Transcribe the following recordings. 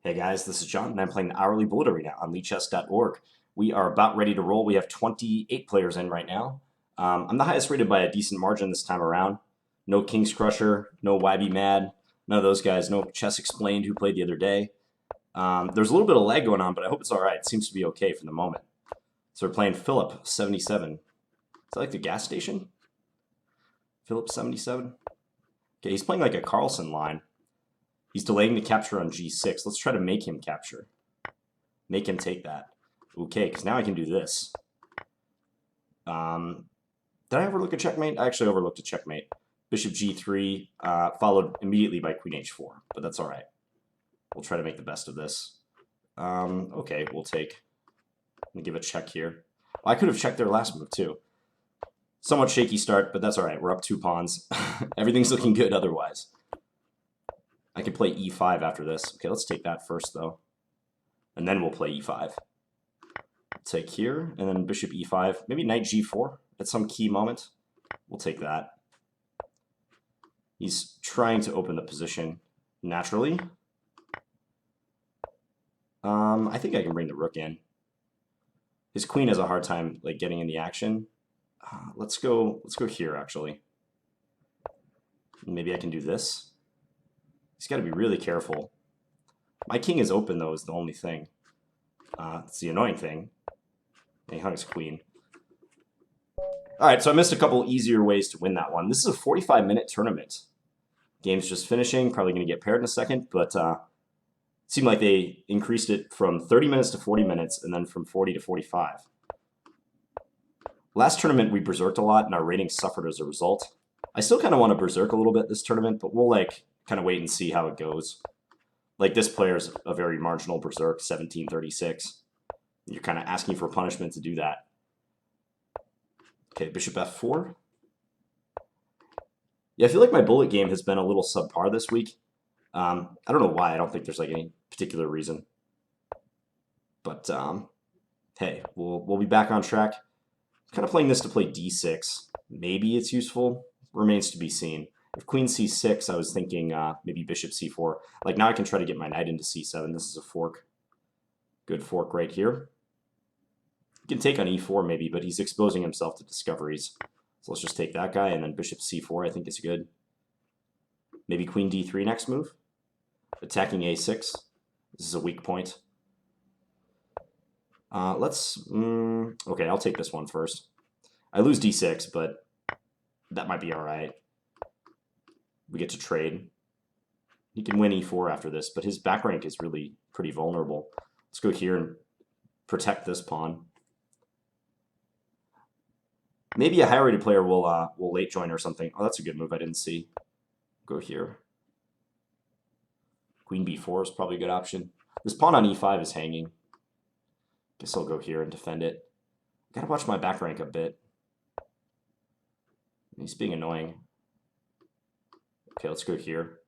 Hey guys, this is John, and I'm playing the Hourly Bullet Arena on lichess.org. We are about ready to roll. We have 28 players in right now. I'm the highest rated by a decent margin this time around. No King's Crusher, no YB Mad, none of those guys. No Chess Explained, who played the other day. There's a little bit of lag going on, but I hope it's all right. It seems to be okay for the moment. So we're playing Philip 77. Is that like the gas station? Philip 77. Okay, he's playing like a Carlson line. He's delaying the capture on g6. Let's try to make him capture. Make him take that. Okay, because now I can do this. Did I overlook a checkmate? I actually overlooked a checkmate. Bishop g3, followed immediately by queen h4, but that's all right. We'll try to make the best of this. Okay, we'll take. Let me give a check here. Well, I could have checked their last move too. Somewhat shaky start, but that's all right. We're up 2 pawns. Everything's looking good otherwise. I can play e5 after this. Okay, let's take that first, though. And then we'll play e5. Take here, and then bishop e5. Maybe knight g4 at some key moment. We'll take that. He's trying to open the position naturally. I think I can bring the rook in. His queen has a hard time like getting in the action. Let's go here, actually. Maybe I can do this. He's got to be really careful. My king is open, though, is the only thing. It's the annoying thing. And he hung his queen. All right, so I missed a couple easier ways to win that one. This is a 45-minute tournament. Game's just finishing. Probably going to get paired in a second, but it seemed like they increased it from 30 minutes to 40 minutes, and then from 40 to 45. Last tournament, we berserked a lot, and our ratings suffered as a result. I still kind of want to berserk a little bit this tournament, but we'll kind of wait and see how it goes. Like, this player's a very marginal berserk, 1736. You're kind of asking for punishment to do that. Okay, bishop f4. Yeah, I feel like my bullet game has been a little subpar this week. I don't know why. I don't think there's like any particular reason. But hey, we'll be back on track. Kind of playing this to play d6. Maybe it's useful. Remains to be seen. If queen c6, I was thinking maybe bishop c4. Like, now I can try to get my knight into c7. This is a fork. Good fork right here. He can take on e4 maybe, but he's exposing himself to discoveries. So let's just take that guy, and then bishop c4 I think is good. Maybe queen d3 next move. Attacking a6. This is a weak point. Okay, I'll take this one first. I lose d6, but that might be all right. We get to trade. He can win e4 after this, but his back rank is really pretty vulnerable. Let's go here and protect this pawn. Maybe a high-rated player will late join or something. Oh, that's a good move I didn't see. Go here. Queen b4 is probably a good option. This pawn on e5 is hanging. Guess I'll go here and defend it. Gotta watch my back rank a bit. He's being annoying. Okay, let's go here.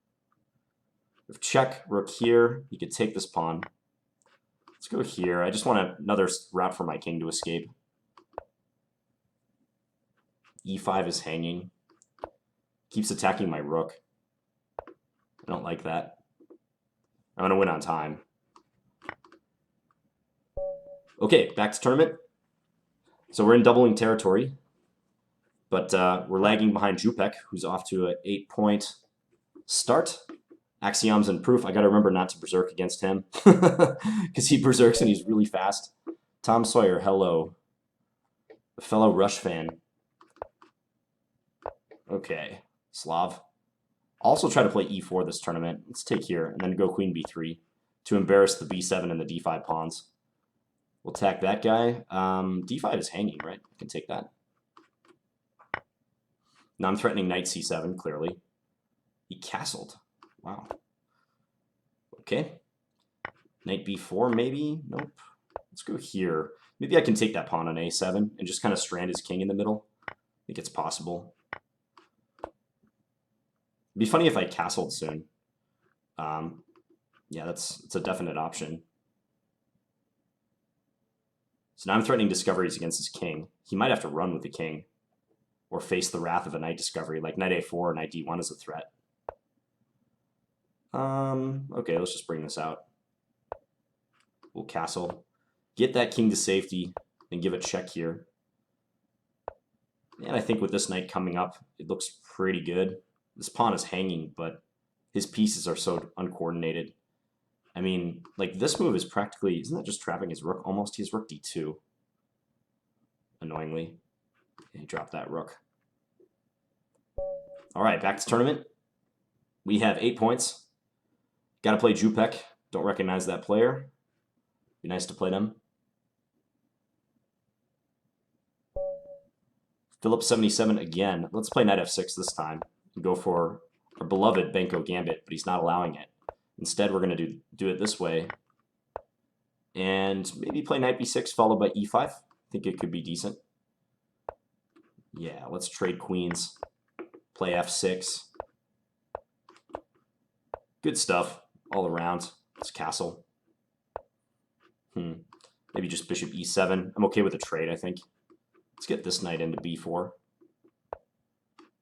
With check, rook here, you could take this pawn. Let's go here. I just want another route for my king to escape. e5 is hanging. Keeps attacking my rook. I don't like that. I'm going to win on time. Okay, back to tournament. So we're in doubling territory. But we're lagging behind Jupek, who's off to an 8-point start. Axioms and proof. I got to remember not to berserk against him. Because he berserks and he's really fast. Tom Sawyer, hello. A fellow Rush fan. Okay, Slav. Also try to play e4 this tournament. Let's take here, and then go queen b3 to embarrass the b7 and the d5 pawns. We'll attack that guy. d5 is hanging, right? I can take that. Now I'm threatening knight c7, clearly. He castled. Wow. Okay. Knight b4, maybe? Nope. Let's go here. Maybe I can take that pawn on a7 and just kind of strand his king in the middle. I think it's possible. It'd be funny if I castled soon. Yeah, it's a definite option. So now I'm threatening discoveries against his king. He might have to run with the king. Or face the wrath of a knight discovery, like knight a4 or knight d1 is a threat. Okay, let's just bring this out. We'll castle. Get that king to safety and give it check here. And I think with this knight coming up, it looks pretty good. This pawn is hanging, but his pieces are so uncoordinated. I mean, like, this move is practically, isn't that just trapping his rook? Almost. He has rook d2. Annoyingly. And he dropped that rook. All right, back to tournament. We have 8 points. Got to play Jupek. Don't recognize that player. Be nice to play them. Philip77 again. Let's play knight f6 this time and go for our beloved Benko Gambit, but he's not allowing it. Instead, we're going to do it this way. And maybe play knight b6 followed by e5. I think it could be decent. Yeah, let's trade queens. Play f6. Good stuff all around. Let's castle. Maybe just bishop e7. I'm okay with a trade, I think. Let's get this knight into b4.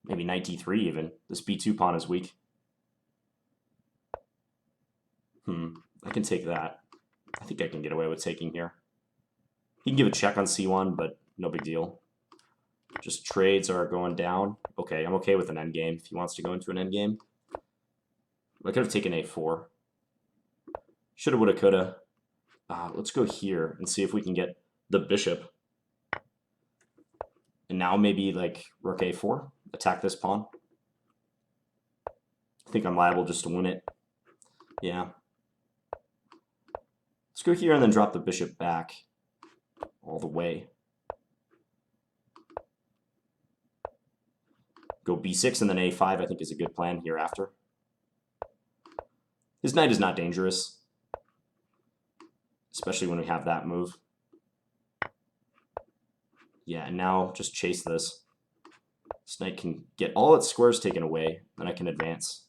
Maybe knight d3 even. This b2 pawn is weak. I can take that. I think I can get away with taking here. He can give a check on c1, but no big deal. Just trades are going down. Okay, I'm okay with an endgame if he wants to go into an endgame. I could have taken a4. Shoulda, woulda, coulda. Let's go here and see if we can get the bishop. And now maybe like rook a4. Attack this pawn. I think I'm liable just to win it. Yeah. Let's go here and then drop the bishop back all the way. Go b6 and then a5 I think is a good plan hereafter. His knight is not dangerous, especially when we have that move. Yeah, and now just chase this. This knight can get all its squares taken away, then I can advance.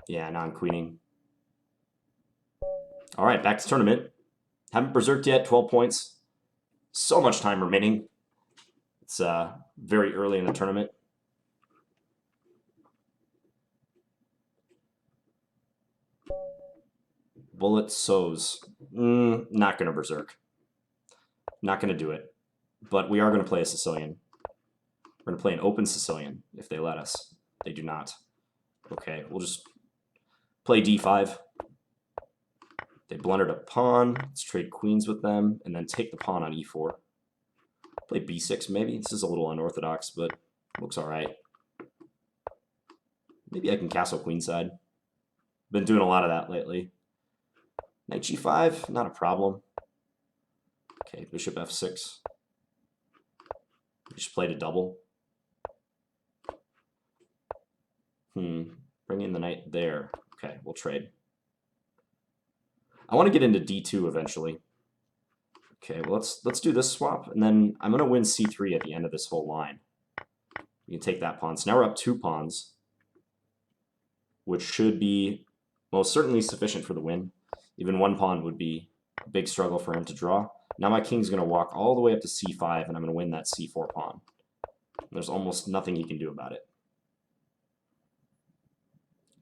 Yeah, now I'm queening. All right, back to tournament. Haven't berserked yet, 12 points. So much time remaining. It's very early in the tournament. Bullet sows. Not going to berserk. Not going to do it. But we are going to play a Sicilian. We're going to play an open Sicilian if they let us. They do not. Okay, we'll just play d5. They blundered a pawn. Let's trade queens with them and then take the pawn on e4. Play b6 maybe. This is a little unorthodox, but looks all right. Maybe I can castle queenside. Been doing a lot of that lately. Knight g5, not a problem. Okay, bishop f6. Just played a double. Bring in the knight there. Okay, we'll trade. I want to get into d2 eventually. Okay, well let's do this swap, and then I'm going to win c3 at the end of this whole line. We can take that pawn. So now we're up 2 pawns, which should be most certainly sufficient for the win. Even 1 pawn would be a big struggle for him to draw. Now my king's going to walk all the way up to c5, and I'm going to win that c4 pawn. There's almost nothing he can do about it.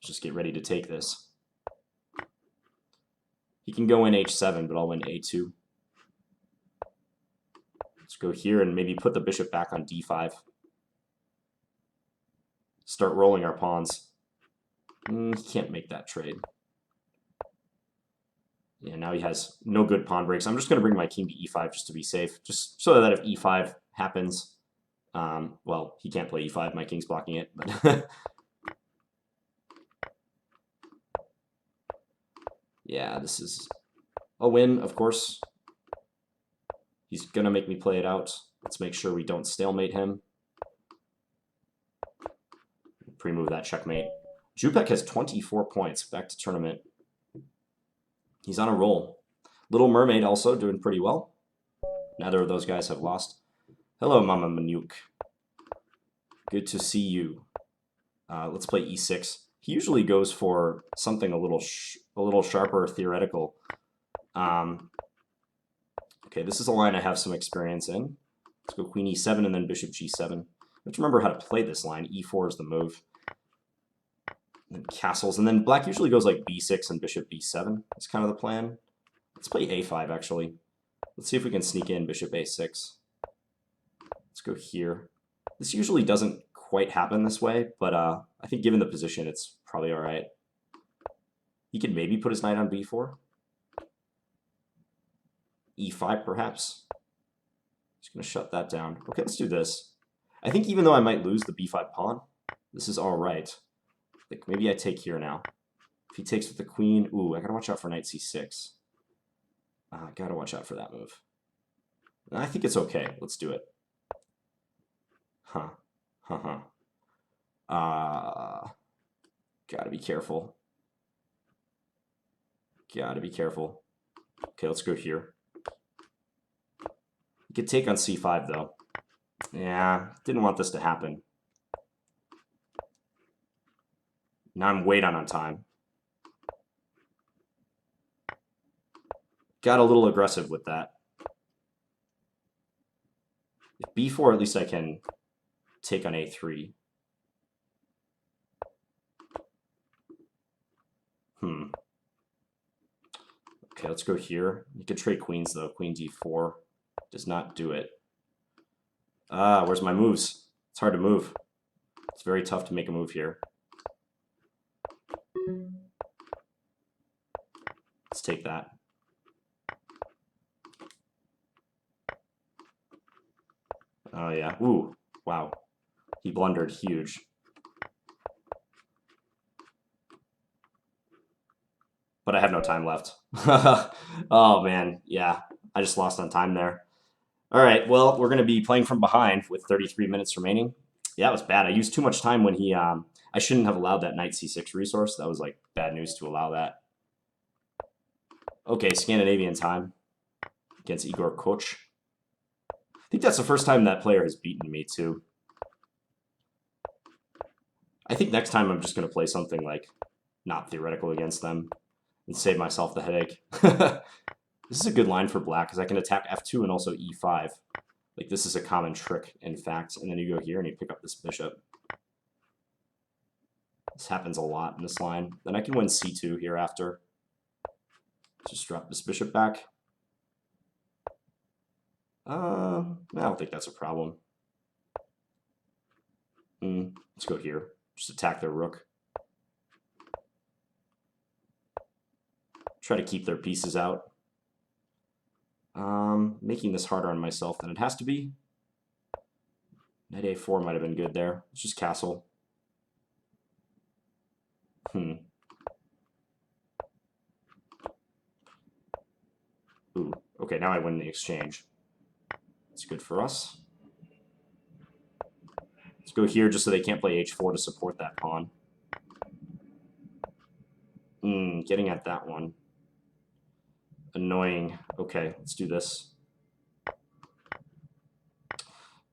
Just get ready to take this. He can go in h7, but I'll win a2. Let's go here and maybe put the bishop back on d5. Start rolling our pawns. He can't make that trade. Yeah, now he has no good pawn breaks. I'm just going to bring my king to e5 just to be safe, just so that if e5 happens, well, he can't play e5. My king's blocking it, but yeah, this is a win, of course. He's going to make me play it out. Let's make sure we don't stalemate him. Pre-move that checkmate. Jupek has 24 points. Back to tournament. He's on a roll. Little Mermaid also doing pretty well. Neither of those guys have lost. Hello, Mama Manuk. Good to see you. Let's play e6. He usually goes for something a little sharper, theoretical. Okay, this is a line I have some experience in. Let's go queen e7 and then bishop g7. Let's remember how to play this line. e4 is the move. And castles, and then black usually goes like b6 and bishop b7. That's kind of the plan. Let's play a5, actually. Let's see if we can sneak in bishop a6. Let's go here. This usually doesn't quite happen this way, but I think given the position, it's probably all right. He could maybe put his knight on b4. e5, perhaps. Just going to shut that down. Okay, let's do this. I think even though I might lose the b5 pawn, this is all right. Like, maybe I take here now. If he takes with the queen, ooh, I got to watch out for knight c6. I got to watch out for that move. I think it's okay. Let's do it. Huh. Gotta be careful. Gotta be careful. Okay, let's go here. You could take on c5, though. Yeah, didn't want this to happen. Now I'm way down on time. Got a little aggressive with that. If b4, at least I can take on a3. Okay, let's go here. You could trade queens, though. Queen d4 does not do it. Where's my moves? It's hard to move. It's very tough to make a move here. Let's take that. Oh, yeah. Ooh, wow. He blundered huge. But I have no time left. Oh, man. Yeah, I just lost on time there. All right, well, we're going to be playing from behind with 33 minutes remaining. Yeah, it was bad. I used too much time when he... I shouldn't have allowed that knight c6 resource. That was, like, bad news to allow that. Okay, Scandinavian time against Igor Koch. I think that's the first time that player has beaten me, too. I think next time I'm just going to play something, like, not theoretical against them and save myself the headache. This is a good line for black, because I can attack f2 and also e5. Like, this is a common trick, in fact. And then you go here and you pick up this bishop. This happens a lot in this line. Then I can win c2 here after. Just drop this bishop back. I don't think that's a problem. Let's go here. Just attack their rook. Try to keep their pieces out. Making this harder on myself than it has to be. Knight a4 might have been good there. Let's just castle. Ooh, okay, now I win the exchange. That's good for us. Let's go here just so they can't play h4 to support that pawn. Getting at that one. Annoying. Okay, let's do this.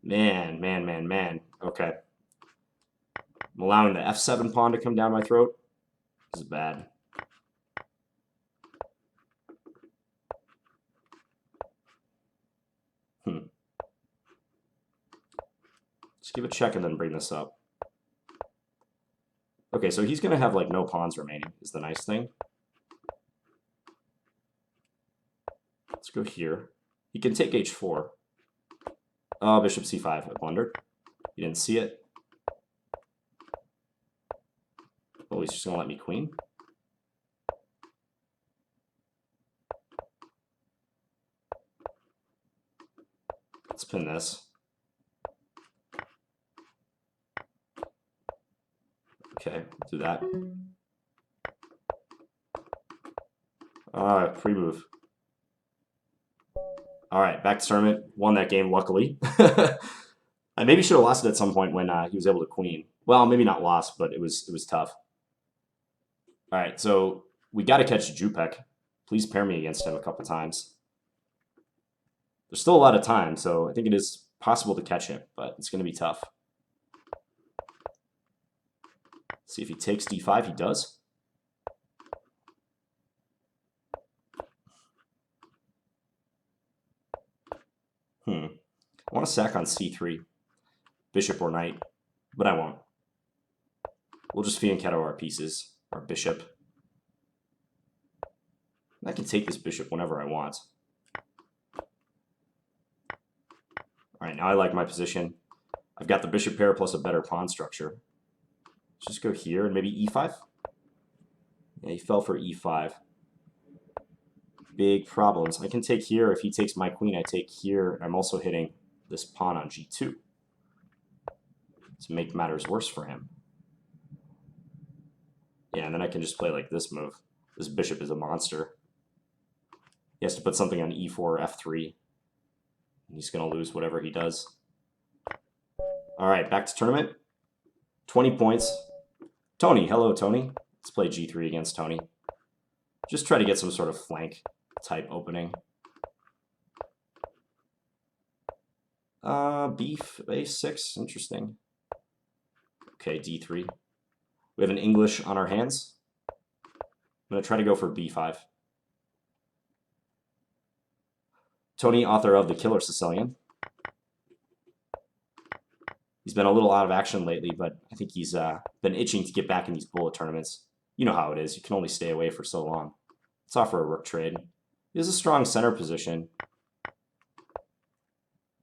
Man. Okay. I'm allowing the f7 pawn to come down my throat. This is bad. Just give a check and then bring this up. Okay, so he's going to have, like, no pawns remaining, is the nice thing. Let's go here. He can take h4. Oh, bishop c5. I blundered. You didn't see it. Oh, he's just going to let me queen. Let's pin this. Okay, do that. Pre-move. All right, back to tournament. Won that game, luckily. I maybe should have lost it at some point when he was able to queen. Well, maybe not lost, but it was tough. All right, so we got to catch Jupek. Please pair me against him a couple times. There's still a lot of time, so I think it is possible to catch him, but it's going to be tough. See if he takes d5. He does. I want to sack on c3. Bishop or knight, but I won't. We'll just fianchetto our pieces, our bishop. I can take this bishop whenever I want. Alright, now I like my position. I've got the bishop pair plus a better pawn structure. Let's just go here and maybe e5. Yeah, he fell for e5. Big problems. I can take here. If he takes my queen, I take here. I'm also hitting this pawn on g2 to make matters worse for him. Yeah, and then I can just play like this move. This bishop is a monster. He has to put something on e4 or f3. And he's going to lose whatever he does. All right, back to tournament. 20 points. Tony, hello, Tony. Let's play g3 against Tony. Just try to get some sort of flank type opening. Beef, a6, interesting. Okay, d3. We have an English on our hands. I'm going to try to go for b5. Tony, author of The Killer Sicilian. He's been a little out of action lately, but I think he's been itching to get back in these bullet tournaments. You know how it is. You can only stay away for so long. Let's offer a rook trade. He has a strong center position.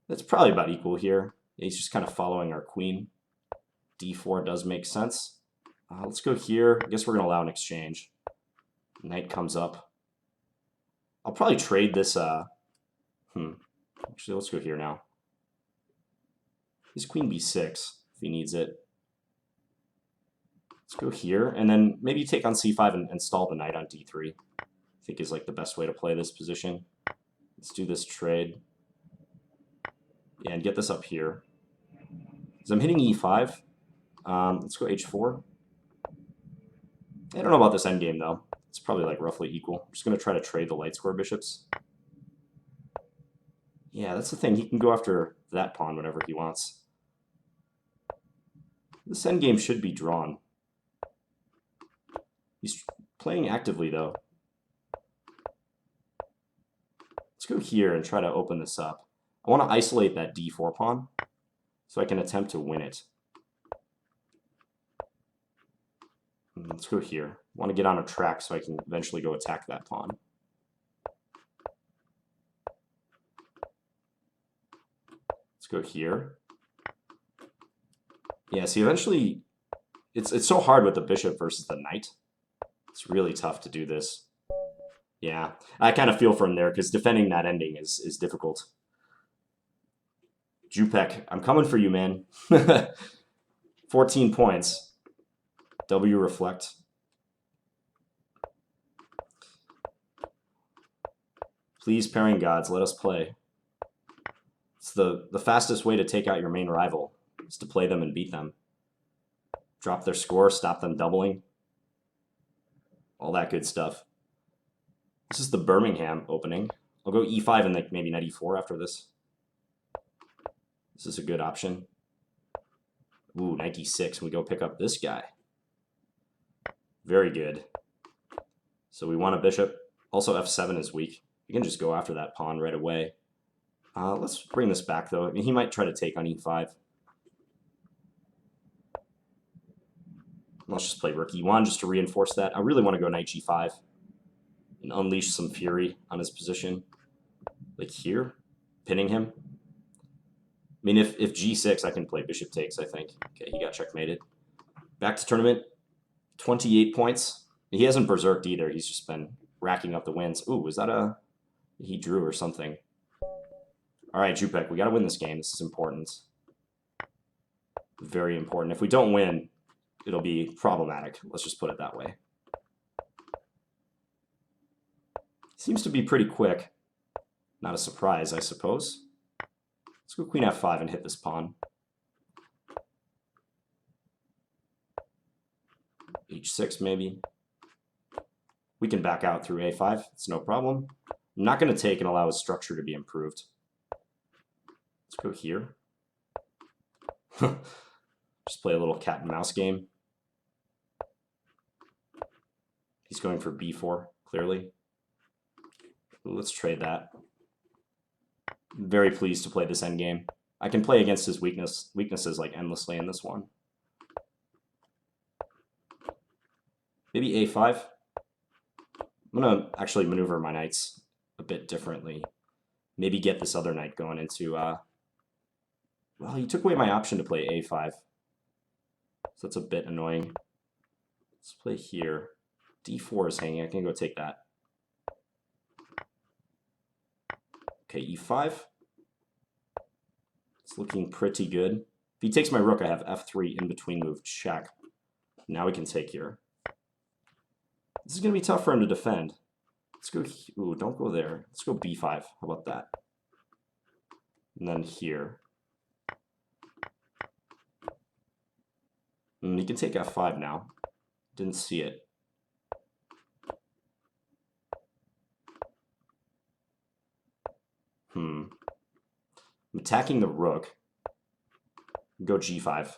That's probably about equal here. He's just kind of following our queen. d4 does make sense. Let's go here. I guess we're going to allow an exchange. Knight comes up. I'll probably trade this. Actually, let's go here now. His queen b6 if he needs it. Let's go here, and then maybe take on c5 and stall the knight on d3. I think is like the best way to play this position. Let's do this trade. Yeah, and get this up here. So I'm hitting e5. Let's go h4. I don't know about this endgame, though. It's probably like roughly equal. I'm just going to try to trade the light square bishops. Yeah, that's the thing. He can go after that pawn whenever he wants. This endgame should be drawn. He's playing actively, though. Let's go here and try to open this up. I want to isolate that d4 pawn so I can attempt to win it. Let's go here. I want to get on a track so I can eventually go attack that pawn. Let's go here. Yeah, see, eventually, it's so hard with the bishop versus the knight. It's really tough to do this. Yeah, I kind of feel for him there, because defending that ending is difficult. Jupek, I'm coming for you, man. 14 points. W reflect. Please, pairing gods, let us play. It's the fastest way to take out your main rival, is to play them and beat them. Drop their score, stop them doubling. All that good stuff. This is the Birmingham opening. I'll go e5 and like maybe knight e4 after this. This is a good option. Ooh, knight d6. We go pick up this guy. Very good. So we want a bishop. Also f7 is weak. We can just go after that pawn right away. Let's bring this back, though. I mean, he might try to take on e5. Let's just play rook e1 just to reinforce that. I really want to go knight g5 and unleash some fury on his position. Like here, pinning him. I mean, if g6, I can play bishop takes, I think. Okay, he got checkmated. Back to tournament. 28 points. He hasn't berserked either. He's just been racking up the wins. Ooh, was that a... He drew or something. All right, Jupek, we got to win this game. This is important. Very important. If we don't win, it'll be problematic. Let's just put it that way. Seems to be pretty quick. Not a surprise, I suppose. Let's go queen f5 and hit this pawn. h6 maybe. We can back out through a5. It's no problem. I'm not going to take and allow his structure to be improved. Let's go here. Just play a little cat and mouse game. He's going for b4, clearly. Ooh, let's trade that. I'm very pleased to play this endgame. I can play against his weaknesses like endlessly in this one. Maybe a5. I'm going to actually maneuver my knights a bit differently. Maybe get this other knight going into... well, he took away my option to play a5. So that's a bit annoying. Let's play here. d4 is hanging. I can go take that. Okay, e5. It's looking pretty good. If he takes my rook, I have f3 in between move, check. Now we can take here. This is going to be tough for him to defend. Let's go... Ooh, don't go there. Let's go b5. How about that? And then here. He can take f5 now. Didn't see it. I'm attacking the rook. Go g5.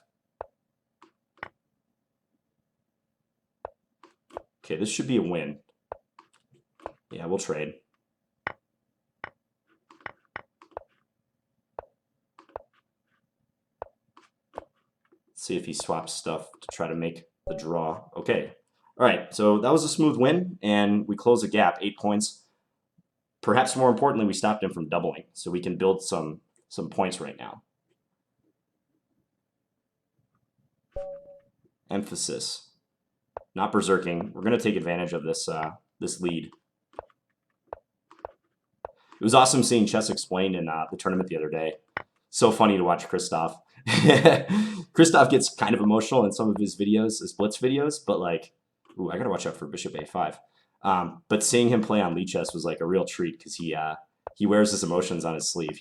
Okay, this should be a win. Yeah, we'll trade. See if he swaps stuff to try to make the draw. Okay. All right, so that was a smooth win, and we close the gap, 8 points. Perhaps more importantly, we stopped him from doubling, so we can build some points right now. Emphasis. Not berserking. We're going to take advantage of this this lead. It was awesome seeing chess explained in the tournament the other day. So funny to watch Christoph. Christoph gets kind of emotional in some of his videos, his blitz videos, but like, ooh, I gotta watch out for bishop a5. But seeing him play on lichess was like a real treat because he wears his emotions on his sleeve.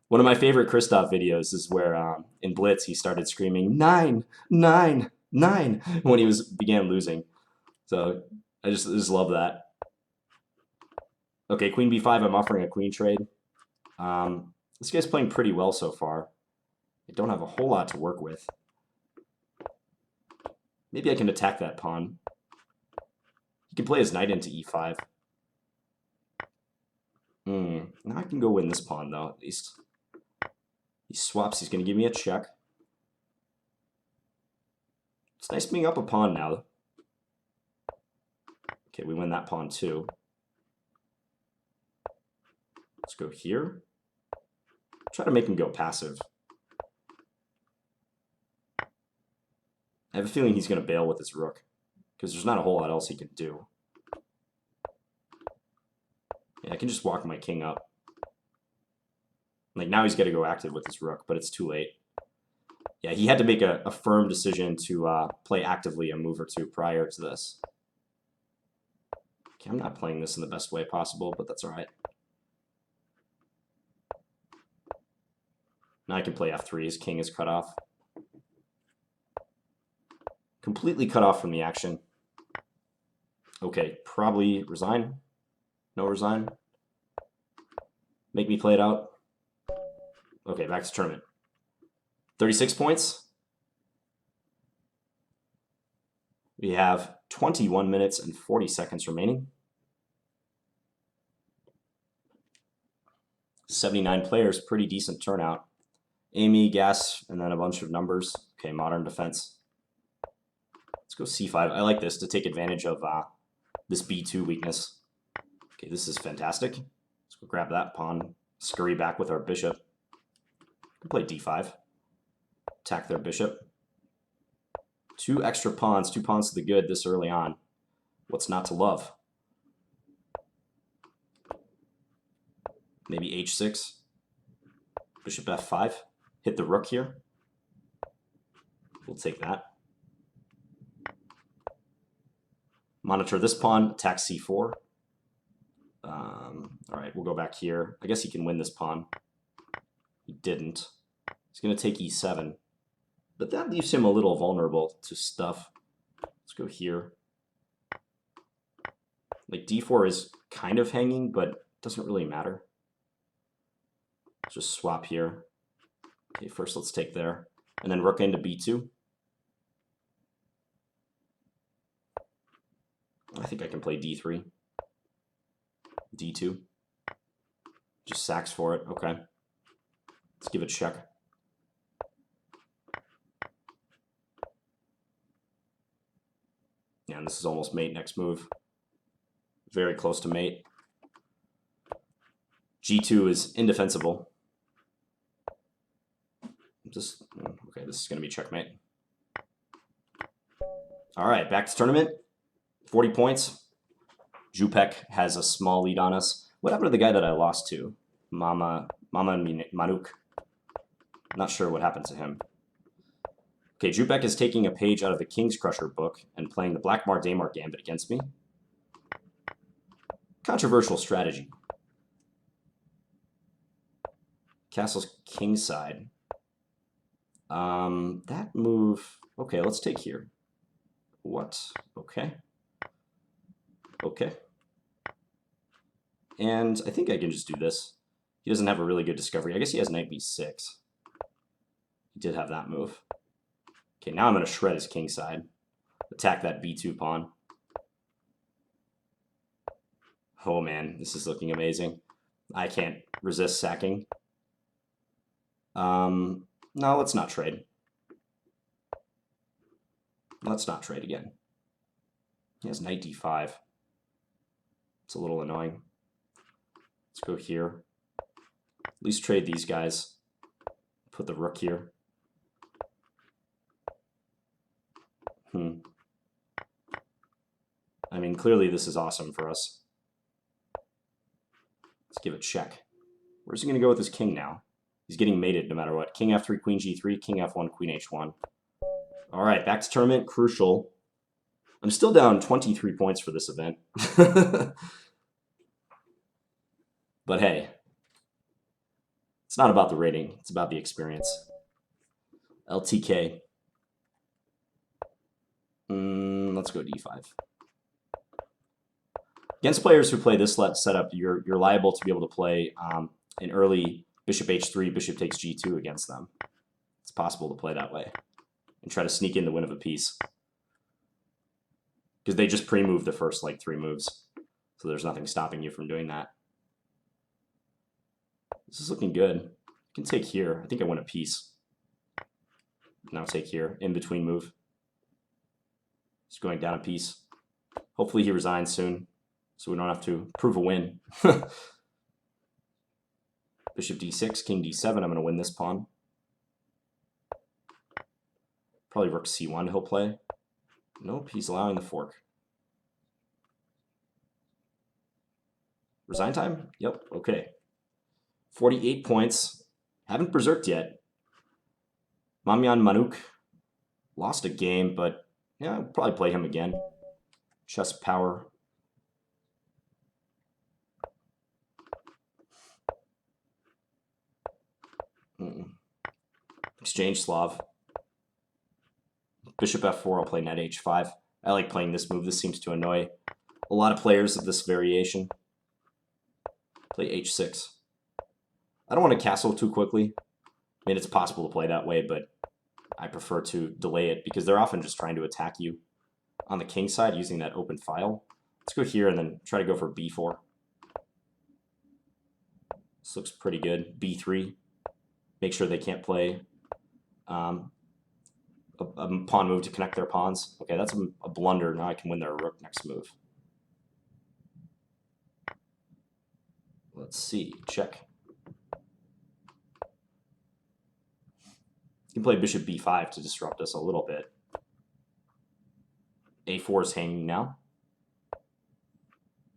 One of my favorite Christoph videos is where in blitz he started screaming 9, 9, 9 when he began losing. So I just love that. Okay, queen b5. I'm offering a queen trade. This guy's playing pretty well so far. I don't have a whole lot to work with. Maybe I can attack that pawn. He can play his knight into e5. Now I can go win this pawn, though, at least. He swaps. He's going to give me a check. It's nice being up a pawn now. Okay, we win that pawn, too. Let's go here. Try to make him go passive. I have a feeling he's going to bail with his rook, because there's not a whole lot else he can do. Yeah, I can just walk my king up. Like, now he's got to go active with his rook, but it's too late. Yeah, he had to make a firm decision to play actively a move or two prior to this. Okay, I'm not playing this in the best way possible, but that's all right. Now I can play f3. His king is cut off. Completely cut off from the action. Okay, probably resign. No resign. Make me play it out. Okay, back to tournament. 36 points. We have 21 minutes and 40 seconds remaining. 79 players, pretty decent turnout. Amy, Gas, and then a bunch of numbers. Okay, modern defense. Let's go c5. I like this to take advantage of this b2 weakness. Okay, this is fantastic. Let's go grab that pawn, scurry back with our bishop. Play d5. Attack their bishop. 2 extra pawns, 2 pawns to the good this early on. What's not to love? Maybe h6. Bishop f5. Hit the rook here. We'll take that. Monitor this pawn, attack c4. All right, we'll go back here. I guess he can win this pawn. He didn't. He's going to take e7. But that leaves him a little vulnerable to stuff. Let's go here. Like d4 is kind of hanging, but doesn't really matter. Let's just swap here. Okay, first let's take there. And then rook into b2. I think I can play d3. d2. Just sacks for it. Okay. Let's give it a check. this is almost mate next move. Very close to mate. G2 is indefensible. Okay, this is going to be checkmate. All right, back to tournament. 40 points. Jupek has a small lead on us. What happened to the guy that I lost to? Mama Manuk. Not sure what happened to him. Okay, Jupek is taking a page out of the King's Crusher book and playing the Blackmar Daymar Gambit against me. Controversial strategy. Castle's kingside. That move... Okay, let's take here. What? Okay. Okay. And I think I can just do this. He doesn't have a really good discovery. I guess he has knight b6. He did have that move. Okay, now I'm going to shred his kingside. Attack that b2 pawn. Oh man, this is looking amazing. I can't resist sacking. No, let's not trade. Let's not trade again. He has knight d5. It's a little annoying. Let's go here. At least trade these guys. Put the rook here. I mean, clearly this is awesome for us. Let's give it check. Where's he going to go with his king now? He's getting mated no matter what. King f3, queen g3, king f1, queen h1. All right, back to tournament. Crucial. I'm still down 23 points for this event. But hey, it's not about the rating. It's about the experience. LTK. Let's go d5. Against players who play this setup, you're liable to be able to play an early bishop h3, bishop takes g2 against them. It's possible to play that way and try to sneak in the win of a piece. Because they just pre-move the first, like, 3 moves. So there's nothing stopping you from doing that. This is looking good. I can take here. I think I win a piece. Now take here. In between move. Just going down a piece. Hopefully he resigns soon, so we don't have to prove a win. Bishop d6, king d7. I'm going to win this pawn. Probably rook c1 he'll play. Nope, he's allowing the fork. Resign time? Yep, okay. 48 points. Haven't berserked yet. Mamyan Manuk lost a game, but yeah, I'll probably play him again. Chess power. Exchange Slav. Bishop f4, I'll play knight h5. I like playing this move. This seems to annoy a lot of players of this variation. Play h6. I don't want to castle too quickly. I mean, it's possible to play that way, but I prefer to delay it because they're often just trying to attack you on the king side using that open file. Let's go here and then try to go for b4. This looks pretty good. b3. Make sure they can't play a pawn move to connect their pawns. Okay, that's a blunder. Now I can win their rook next move. Let's see. Check. You can play bishop b5 to disrupt us a little bit. a4 is hanging now.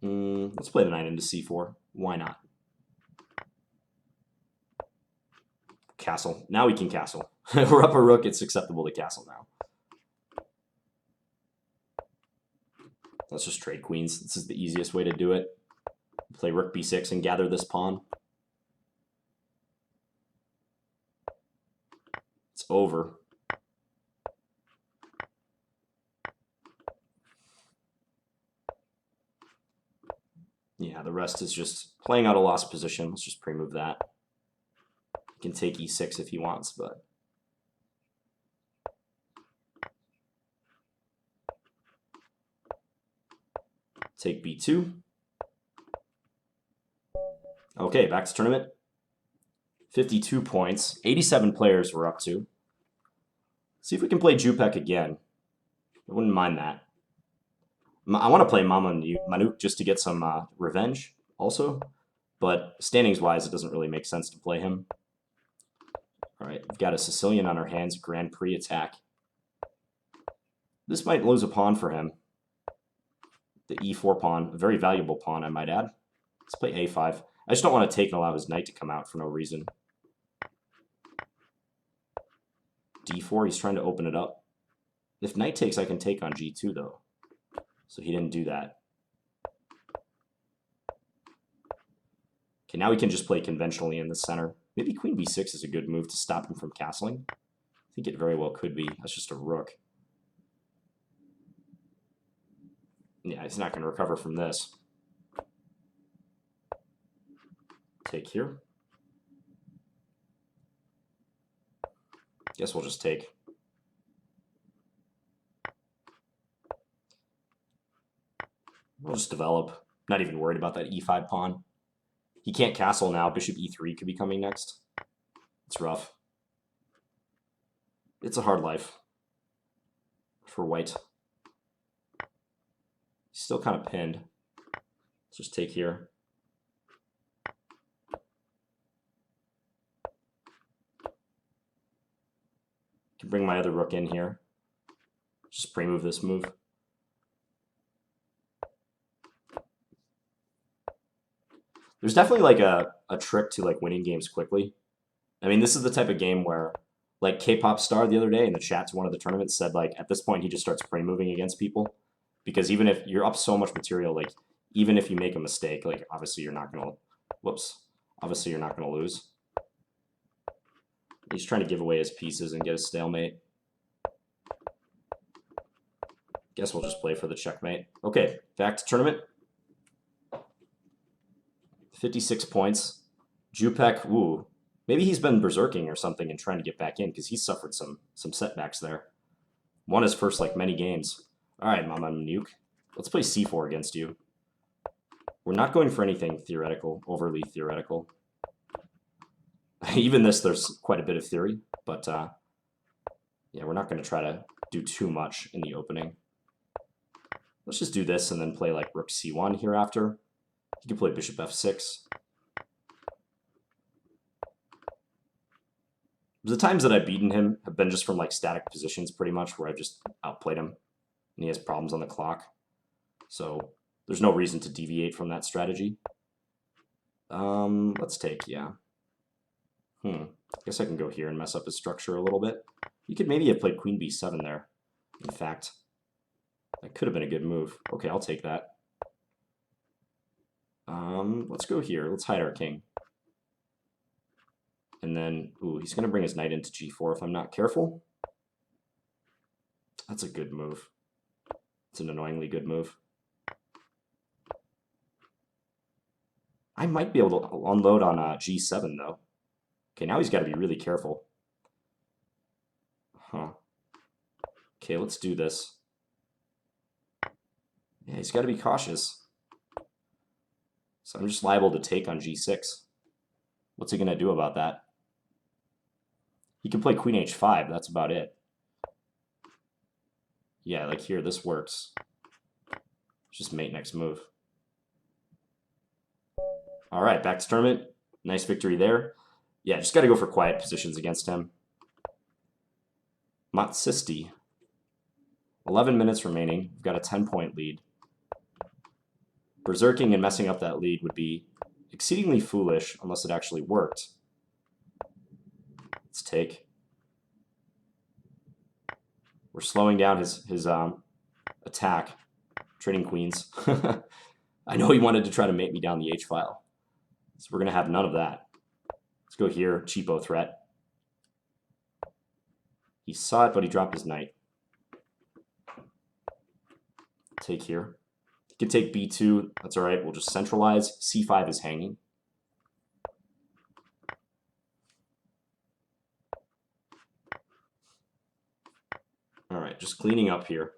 Let's play the knight into c4. Why not? Castle. Now we can castle. We're up a rook. It's acceptable to castle now. Let's just trade queens. This is the easiest way to do it. Play rook b6 and gather this pawn. It's over. Yeah, the rest is just playing out a lost position. Let's just pre-move that. He can take e6 if he wants, but... Take b2. Okay, back to tournament. 52 points. 87 players we're up to. See if we can play Jupek again. I wouldn't mind that. I want to play Mama Manuk just to get some revenge also, but standings-wise, it doesn't really make sense to play him. All right, we've got a Sicilian on our hands, Grand Prix attack. This might lose a pawn for him. The e4 pawn, a very valuable pawn, I might add. Let's play a5. I just don't want to take and allow his knight to come out for no reason. d4, he's trying to open it up. If knight takes, I can take on g2, though. So he didn't do that. Okay, now we can just play conventionally in the center. Maybe queen b6 is a good move to stop him from castling. I think it very well could be. That's just a rook. Yeah, he's not going to recover from this. Take here. Guess we'll just take. We'll just develop. Not even worried about that e5 pawn. He can't castle now. Bishop e3 could be coming next. It's rough. It's a hard life for white. He's still kind of pinned. Let's just take here. Can bring my other rook in here. Just pre-move this move. There's definitely like a trick to like winning games quickly. I mean, this is the type of game where like K-pop star the other day in the chat to one of the tournaments said like at this point he just starts pre-moving against people because even if you're up so much material, like even if you make a mistake, like obviously you're not gonna, obviously you're not gonna lose. He's trying to give away his pieces and get a stalemate. Guess we'll just play for the checkmate. Okay, back to tournament. 56 points. Jupek, ooh. Maybe he's been berserking or something and trying to get back in because he's suffered some setbacks there. Won his first like many games. All right, Mama Nuke. Let's play c4 against you. We're not going for anything theoretical, overly theoretical. Even this, there's quite a bit of theory, but yeah, we're not going to try to do too much in the opening. Let's just do this and then play like rook c1 hereafter. You can play bishop f6. The times that I've beaten him have been just from like static positions pretty much where I've just outplayed him and he has problems on the clock. So there's no reason to deviate from that strategy. Let's take, yeah. I guess I can go here and mess up his structure a little bit. You could maybe have played queen b7 there. In fact, that could have been a good move. Okay, I'll take that. Let's go here. Let's hide our king. And then, ooh, he's going to bring his knight into g4 if I'm not careful. That's a good move. It's an annoyingly good move. I might be able to unload on g7, though. Okay, now he's got to be really careful. Okay, let's do this. Yeah, he's got to be cautious. So I'm just liable to take on g6. What's he going to do about that? He can play queen h5. That's about it. Yeah, like here, this works. Just mate next move. All right, back to tournament. Nice victory there. Yeah, just got to go for quiet positions against him. Matsisti. 11 minutes remaining. We've got a 10-point lead. Berserking and messing up that lead would be exceedingly foolish unless it actually worked. Let's take. We're slowing down his attack. Trading queens. I know he wanted to try to mate me down the h-file. So we're going to have none of that. Let's go here. Cheapo threat. He saw it, but he dropped his knight. Take here. He could take b2. That's all right. We'll just centralize. c5 is hanging. All right, just cleaning up here.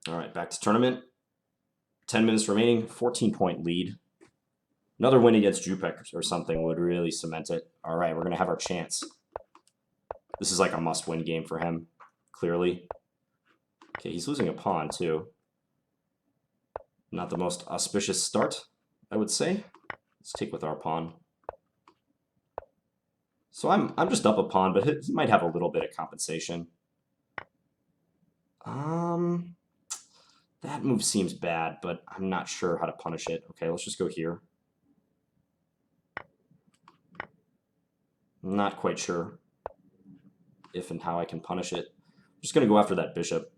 All right, back to tournament. 10 minutes remaining, 14-point lead. Another win against Jupek or something would really cement it. All right, we're going to have our chance. This is like a must-win game for him, clearly. Okay, he's losing a pawn, too. Not the most auspicious start, I would say. Let's take with our pawn. So I'm just up a pawn, but he might have a little bit of compensation. That move seems bad, but I'm not sure how to punish it. Okay, let's just go here. I'm not quite sure if and how I can punish it. I'm just going to go after that bishop,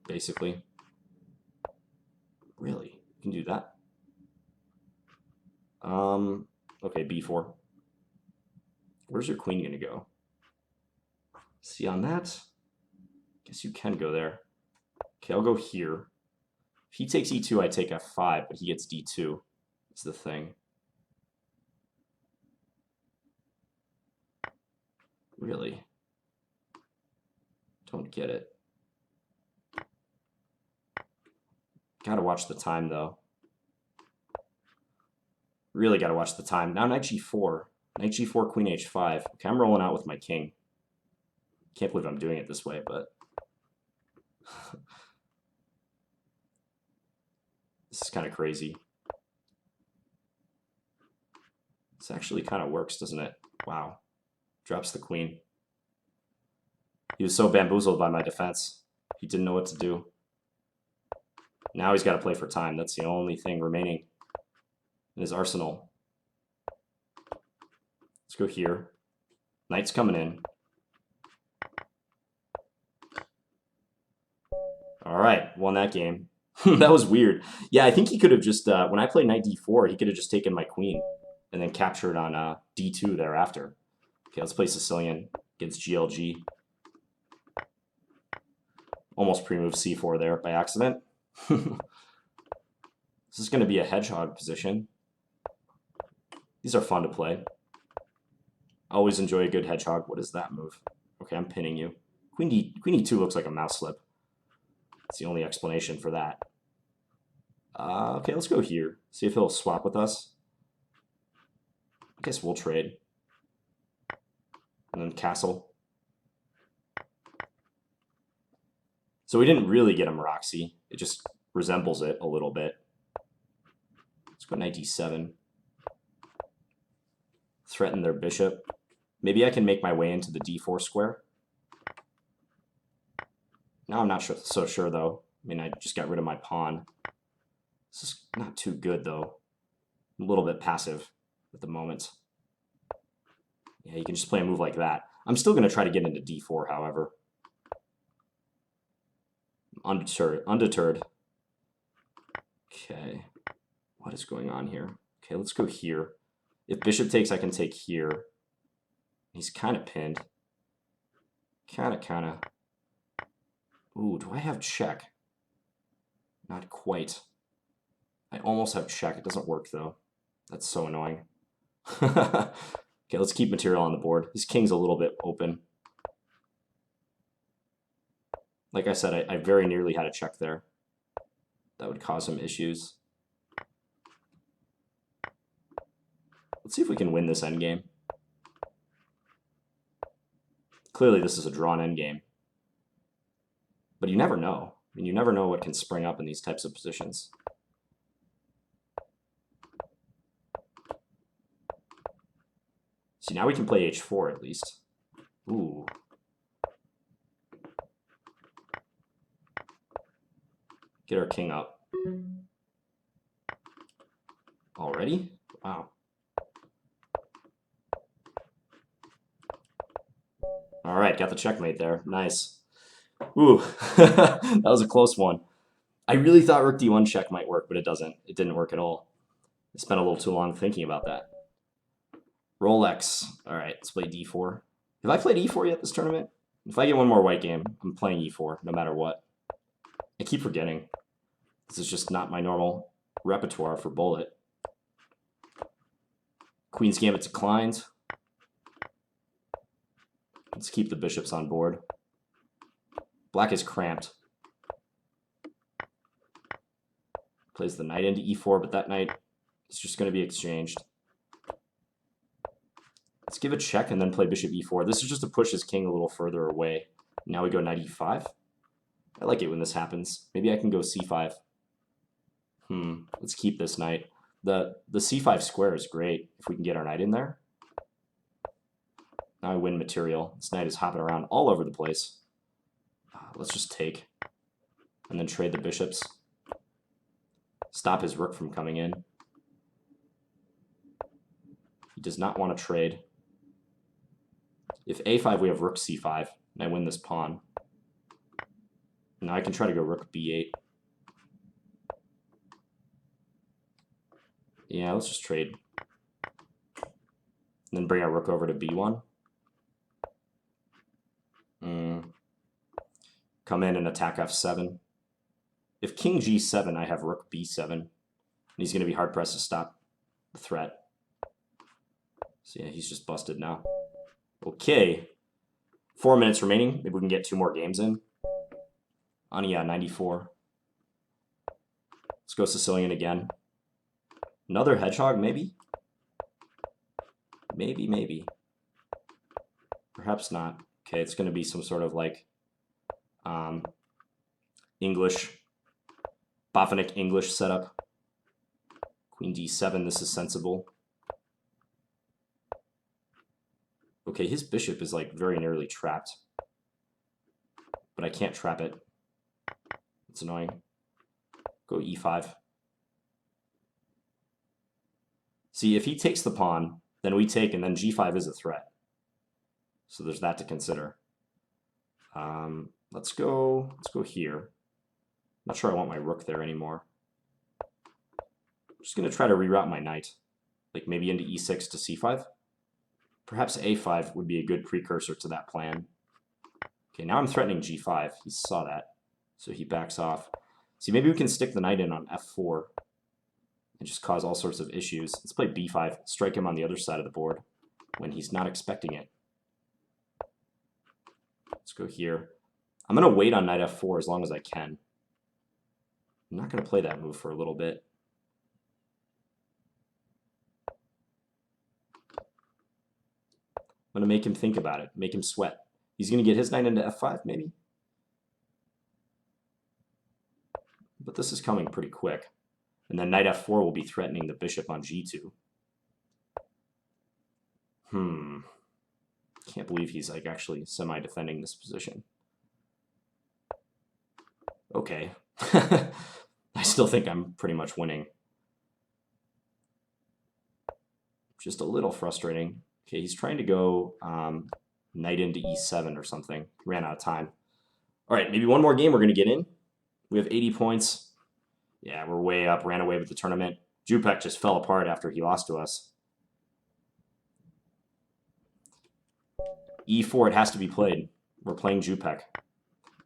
basically. Really? You can do that? Okay, b4. Where's your queen going to go? See on that? Guess you can go there. Okay, I'll go here. If he takes e2, I take f5, but he gets d2. That's the thing. Really? Don't get it. Gotta watch the time, though. Really gotta watch the time. Now knight g4. Knight g4, queen h5. Okay, I'm rolling out with my king. Can't believe I'm doing it this way, but... this is kind of crazy. This actually kind of works, doesn't it? Wow. Drops the queen. He was so bamboozled by my defense. He didn't know what to do. Now he's got to play for time. That's the only thing remaining in his arsenal. Let's go here. Knight's coming in. All right, won that game. That was weird. Yeah, I think he could have just, when I played knight d4, he could have just taken my queen and then captured on d2 thereafter. Okay, let's play Sicilian against GLG. Almost pre-move c4 there by accident. This is going to be a hedgehog position. These are fun to play. Always enjoy a good hedgehog. What is that move? Okay, I'm pinning you. Queen e2 looks like a mouse slip. That's the only explanation for that. Okay, let's go here. See if he'll swap with us. I guess we'll trade. And then castle. So we didn't really get a Moroxy. It just resembles it a little bit. Let's go knight d7. Threaten their bishop. Maybe I can make my way into the d4 square. Now I'm not so sure, though. I mean, I just got rid of my pawn. This is not too good, though. I'm a little bit passive at the moment. Yeah, you can just play a move like that. I'm still going to try to get into d4, however. Undeterred. Okay. What is going on here? Okay, let's go here. If bishop takes, I can take here. He's kind of pinned. Kind of. Ooh, do I have check? Not quite. I almost have check. It doesn't work, though. That's so annoying. Okay, let's keep material on the board. His king's a little bit open. Like I said, I very nearly had a check there. That would cause some issues. Let's see if we can win this endgame. Clearly, this is a drawn endgame. But you never know. I mean, you never know what can spring up in these types of positions. See, now we can play h4 at least. Ooh. Get our king up. Already? Wow. All right, got the checkmate there. Nice. Ooh, that was a close one. I really thought rook d1 check might work, but it doesn't. It didn't work at all. I spent a little too long thinking about that. Roll X. All right, let's play d4. Have I played e4 yet this tournament? If I get one more white game, I'm playing e4, no matter what. I keep forgetting. This is just not my normal repertoire for bullet. Queen's Gambit declined. Let's keep the bishops on board. Black is cramped. Plays the knight into e4, but that knight is just going to be exchanged. Let's give a check and then play bishop e4. This is just to push his king a little further away. Now we go knight e5. I like it when this happens. Maybe I can go c5. Let's keep this knight. The c5 square is great if we can get our knight in there. Now I win material. This knight is hopping around all over the place. Let's just take. And then trade the bishops. Stop his rook from coming in. He does not want to trade. If a5, we have rook c5, and I win this pawn. Now I can try to go rook b8. Yeah, let's just trade. And then bring our rook over to b1. Come in and attack f7. If king g7, I have rook b7. And he's going to be hard-pressed to stop the threat. So yeah, he's just busted now. Okay. 4 minutes remaining. Maybe we can get 2 more games in. Ania, 94. Let's go Sicilian again. Another hedgehog, maybe? Maybe. Perhaps not. Okay, it's going to be some sort of like English, Boffinic English setup. Queen d7, this is sensible. Okay, his bishop is like very nearly trapped. But I can't trap it. It's annoying. Go e5. See, if he takes the pawn, then we take, and then g5 is a threat. So there's that to consider. Let's go here. Not sure I want my rook there anymore. I'm just going to try to reroute my knight. Like maybe into e6 to c5. Perhaps a5 would be a good precursor to that plan. Okay, now I'm threatening g5. He saw that, so he backs off. See, maybe we can stick the knight in on f4 and just cause all sorts of issues. Let's play b5, strike him on the other side of the board when he's not expecting it. Let's go here. I'm going to wait on knight f4 as long as I can. I'm not going to play that move for a little bit. I'm going to make him think about it, make him sweat. He's going to get his knight into f5, maybe? But this is coming pretty quick. And then knight f4 will be threatening the bishop on g2. Can't believe he's like actually semi-defending this position. Okay. I still think I'm pretty much winning. Just a little frustrating. Okay, he's trying to go knight into e7 or something. Ran out of time. All right, maybe one more game we're going to get in. We have 80 points. Yeah, we're way up. Ran away with the tournament. Jupek just fell apart after he lost to us. e4, it has to be played. We're playing Jupek.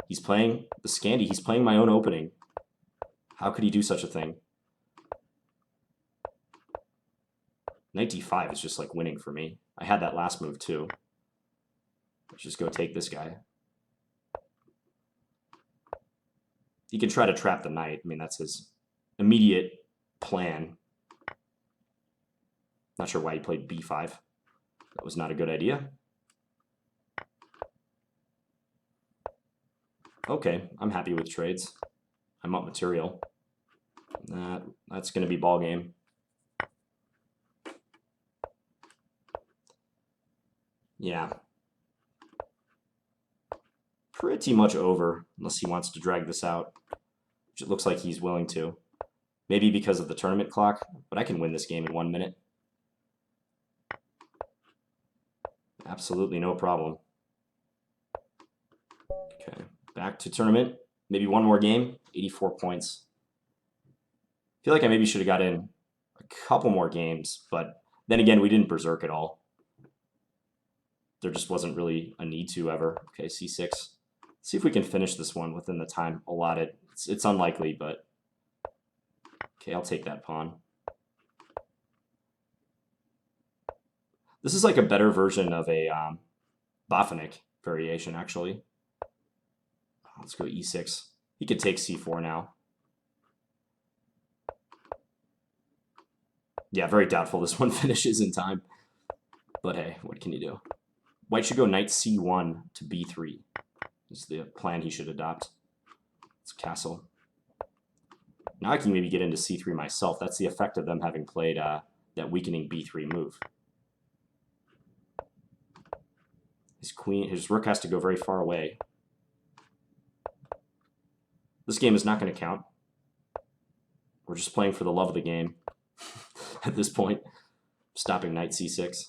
He's playing the Scandi. He's playing my own opening. How could he do such a thing? Knight d5 is just like winning for me. I had that last move too. Let's just go take this guy. He can try to trap the knight. I mean, that's his immediate plan. Not sure why he played b5. That was not a good idea. Okay, I'm happy with trades. I'm up material. That's going to be ball game. Yeah. Pretty much over, unless he wants to drag this out, which it looks like he's willing to. Maybe because of the tournament clock, but I can win this game in 1 minute. Absolutely no problem. Okay, back to tournament. Maybe one more game, 84 points. I feel like I maybe should have got in a couple more games, but then again, we didn't berserk at all. There just wasn't really a need to ever. Okay, c6. Let's see if we can finish this one within the time allotted. It's unlikely, but okay, I'll take that pawn. This is like a better version of a Boffinic variation, actually. Let's go e6. He could take c4 now. Yeah, very doubtful this one finishes in time. But hey, what can you do? White should go knight c1 to b3. Is the plan he should adopt. It's castle. Now I can maybe get into c3 myself. That's the effect of them having played that weakening b3 move. His rook has to go very far away. This game is not going to count. We're just playing for the love of the game at this point. Stopping knight c6.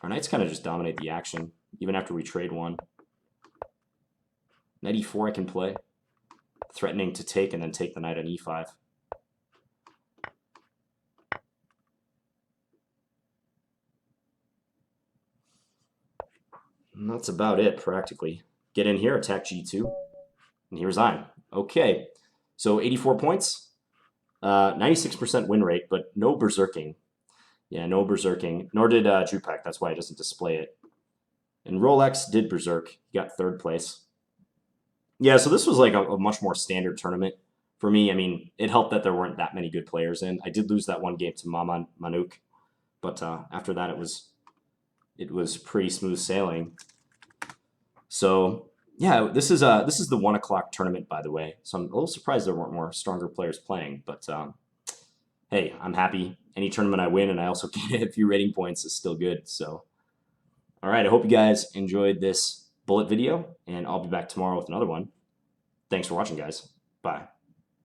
Our knights kind of just dominate the action, even after we trade one. Knight e4 I can play, threatening to take and then take the knight on e5. And that's about it, practically. Get in here, attack g2, and he resigned. Okay, so 84 points, 96% win rate, but no berserking. Yeah, no berserking, nor did Jupak. That's why he doesn't display it. And Rolex did berserk. He got 3rd place. Yeah, so this was like a much more standard tournament for me. I mean, it helped that there weren't that many good players in. I did lose that one game to Maman Manuk, but after that it was pretty smooth sailing. So yeah, this is the 1 o'clock tournament, by the way. So I'm a little surprised there weren't more stronger players playing, but hey, I'm happy. Any tournament I win and I also get a few rating points is still good. So, all right, I hope you guys enjoyed this bullet video, and I'll be back tomorrow with another one. Thanks for watching, guys. Bye.